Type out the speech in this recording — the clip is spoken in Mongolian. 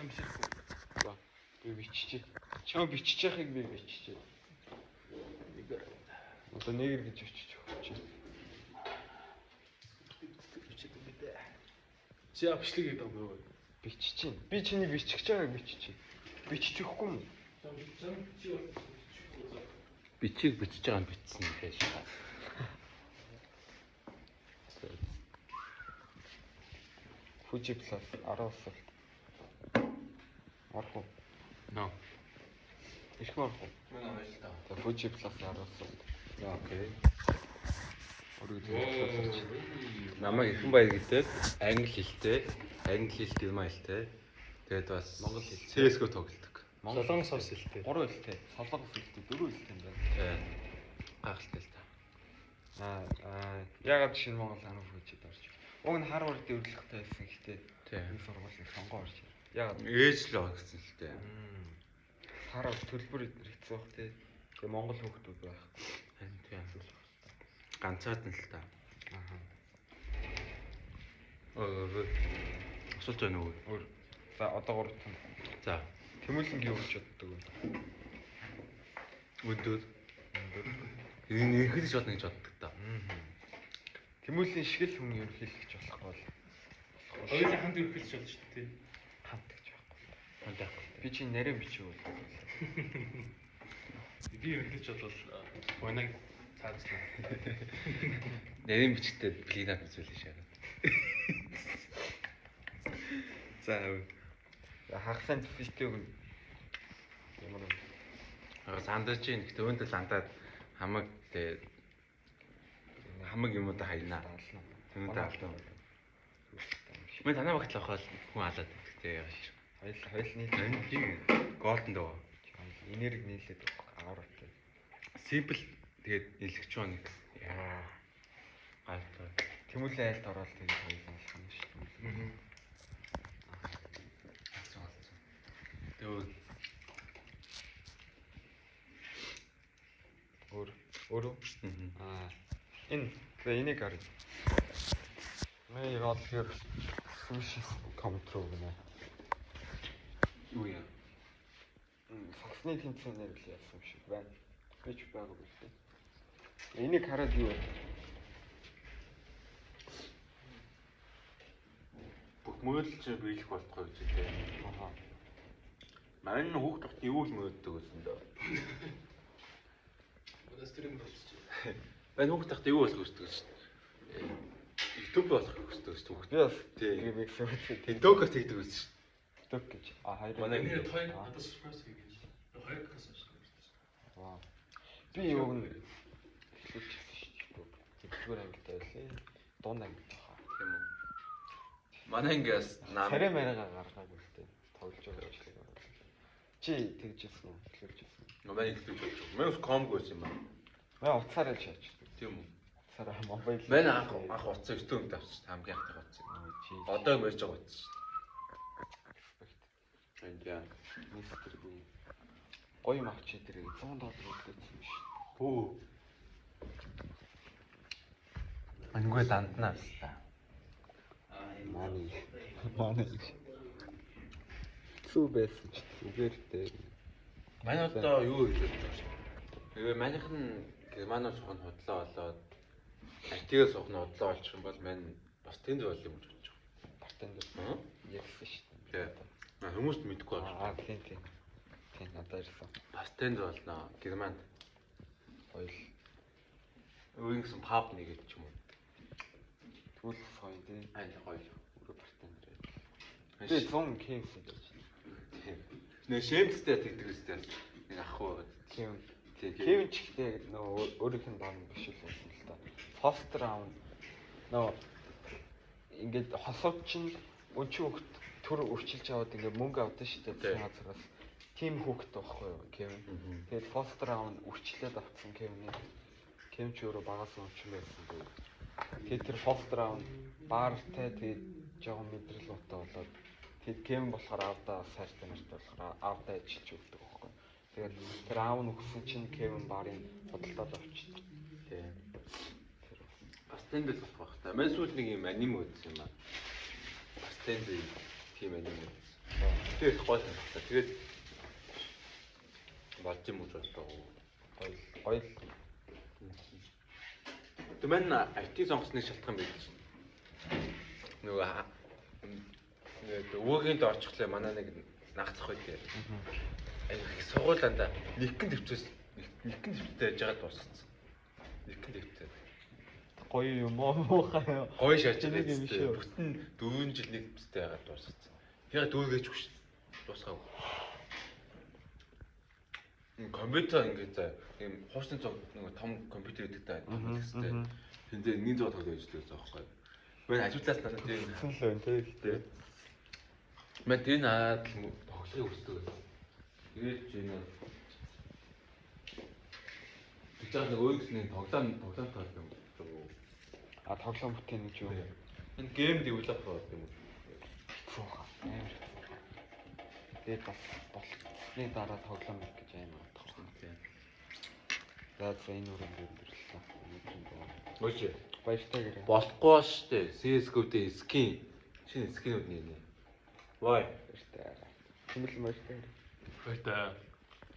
амсахгүй. За. Би биччихье. Чам биччихэхийг би биччихье. Одоо нэгэр гэж биччих өгч. Чи авчлаг гэдэг юм уу? Биччихье. Би чиний бичих чагааг биччихье. Биччихгүй юм. Бичиг бичиж байгаа нь бичсэн гэж. Fuji Plus 10 сар. Орох уу? Ноо. Ирэх мөн орох уу? Манай баяр таа. За Fuji Plus 10 сар. Окей. Орой Намайг Ихэн Баяр гэдэг англи хэлтэй, англи хэл герман хэлтэй. Тэгээд бас Монгол хэл. CS:GO тоглодог. Солонгос хос хэлтэй. 3 хэлтэй, солонгос хэлтэй, 4 хэлтэй юм байна. Гайхалтай л та. Ягаад шинэ Монгол анх хүчээд орж. Уг нь Харвард дэвлэхтэй байсан гэхдээ Тийм. энэ сургуулийн сонгоо орж. Ягаад Ээж л орсон л дээ. Харвард төлбөр хэцүү бах тий. Тэгээ Монгол хүүхдүүд байх. Тийм. Ганцаад нь л та. Асуулт байна уу? Өөр. За одоо 3 тань. За. Тэмүүлэнг юу гэж боддог вэ? Өдөр. Энэ эргэлж бодно гэж боддог та. Тэмүүлэн шиг л хүн ерөнхийлөгч болох бол Хоёулаа хамт өрхөлж болж шүү дээ. хамт гэж байхгүй. Хамт байхгүй. Би чи нарийн бичиг үү? Би өрхөлж бол вонаг цаазлаа. Нарийн бичгтээ плинап үзүүлээ шагаад. За хагасанд фистиг ямар вэ? Сандаж ийн гэхдээ өөндөө ландаад хамаг тэгээ хамаг юмудаа хайнаа. Тэнд таалаа. Мэн танаа багт л авахал хүн алаад гэхдээ яаш. Хоёул нийлээд голдон дөө. энерги нийлээд аваартай. Симпл тэгээд электроник. Яа. Гайтай. Тэмүүлэн айлд ороод тэгээд хоёул алах юм шүү дээ. Тэгвэл өөрөө энэ энийг харъя. Мэй яагаад тэр sushi контрол гэнэ. юу яа? Саксны тэмцээнээр л яасан юм шиг байна. Би ч байгаагүй л. Энийг хараад юу вэ? Бүх мөдлөж биелэх болтгоо гэж хэлээ. Манай хүүхд тогт юу л мөддөг гэсэн дөө. Стрим болчих. Манай хүүхд тогт юу болох хүсдэг шүү дээ. YouTube болох хүсдэг шүү дээ. Би бас тийм би сүүл TikTok-ос тэгдэг байсан шүү дээ. TikTok гэж хайр. Манай Энэ хоёр надад surprise хийж. Хоёр кас шүү. Вау. Би юу нэг хэлчихсэн шүү дээ. Тэтгэвэр ангитай байлээ. Дунд ангитай хаа. Тийм үү. Манай ингээс Сарай маргаа гаргаагүй л дээ. Тоглож байгаа ажлыг. Чи тэгжсэн үү? Хэлчихсэн. Манай ихтэй болж байгаа. Мэнс комг байсан юм байна. Маа уцаараа л шаачдаг. Тийм үү. Уцаараа мобайл. Манай анх уцаа өстөө өмд авчих хамгийн анхны уцаа. Одоо мэрж байгаа уцаа шүү дээ. Энд яа. Мистер би гоё мавч дээр $100 өгсөн юм шиг. Хөө. Анггүй данднаа баста. Манай. Сүү байсан ч зүгээр дээ. Манай одоо юу хийж байна вэ? Тэгээ манийх нь германаар сухад худлаа болоод IT-ээс сухад худлаа болчих юм бол мань бас тэнд бол юм гэж бодож байгаа. Бартенд ярьсан шүү дээ. Тэгээ хүмүүст мэдэхгүй байна. Тийм. Тийм надад ярьсан. Бас тэнд болно. Германд Хоёул өөр нэгэн паб нэгэд ч юм уу. Түлх гоё дээ. Ань гоё. Өөрөө бартенд дээр. Би 100 кейс гэж. Нэ шемстэй тэгдэг үстэй. Нэг ахгүй байгаад. Тийм. Кевин ч ихтэй нөө өөрийнх нь даан биш л байсан л та. First round нөө ингээд хосууд чинь өчиг хөхт төр өрчилж аваад ингээд мөнгө авдаг шүү дээ. Хацраас тим хүүхэд байхгүй юу Кевин. Тэгээд first round өрчлөөд авсан Кевин. Кевин ч өөрөө багаас өрчил байсан дээ. Тэгээд тэр first round баартай тэгээд жоохон мэдрэл утаа болоод тэгээд Кевин болохоор аавда сайртай нартай болохоор аавда ажиллаж өгдөг байхгүй. Тэгээд тэр аав нь өгсөн чинь Кевин барын худалдаад авчихсан. Тийм. Бас тэнд л болох байх та. Мен сүүл нэг юм аним үзсэн юм аа. Бас тэнд тийм аним үзсэн. Тэгээд гой санагдаа. Тэгээд болж юм уу бодлоо. Гоё. Түмэн IT сонгосны шалтгаан байдаг шин. Нөгөө өвөгийн дорчглаа манай нэг нагцах байдгийг. Их сургуулианда нэгэн төвчөөс нэгэн төвчтэй яж байгаа дууссан. Нэгэн төвчтэй. Гоё юм уу муухай юу? Гоё шааж Нэг юм байгаа. шүү. Бүтэн 4 жил нэг төвчтэй ягаад дууссан. Яг дүүргэж хүч дуусгаагүй. Компьютер ингээд за ийм хуучны цог нэг том компьютер гэдэг таа гэхтэй. Тэндээ нэг зур тоглож ажиллаж байгаа байхгүй. Мэн ажиглаас надад тийм Сонлоо тэгтэй. мэн тийм наад тоглохыг хүсдэг байсан. Тэгээд чи нэг тэгж нэг өөрөөсний тоглоом тоол юм. А тоглоом бүтээн гэж юу? Энэ гейм девелопер гэдэг юм. Фуха. Тэгээд бас болсны дараа тоглоом хийх гэж амар бодох юм. За энэ үрэн дэрлээ. Өөч. Баяртай гэрээ. Болохгүй шүү дээ. CS:GO-д скин шинэ скинүүд нэ. Вай. Баяртай. Хэмэл баяртай. Баяртай.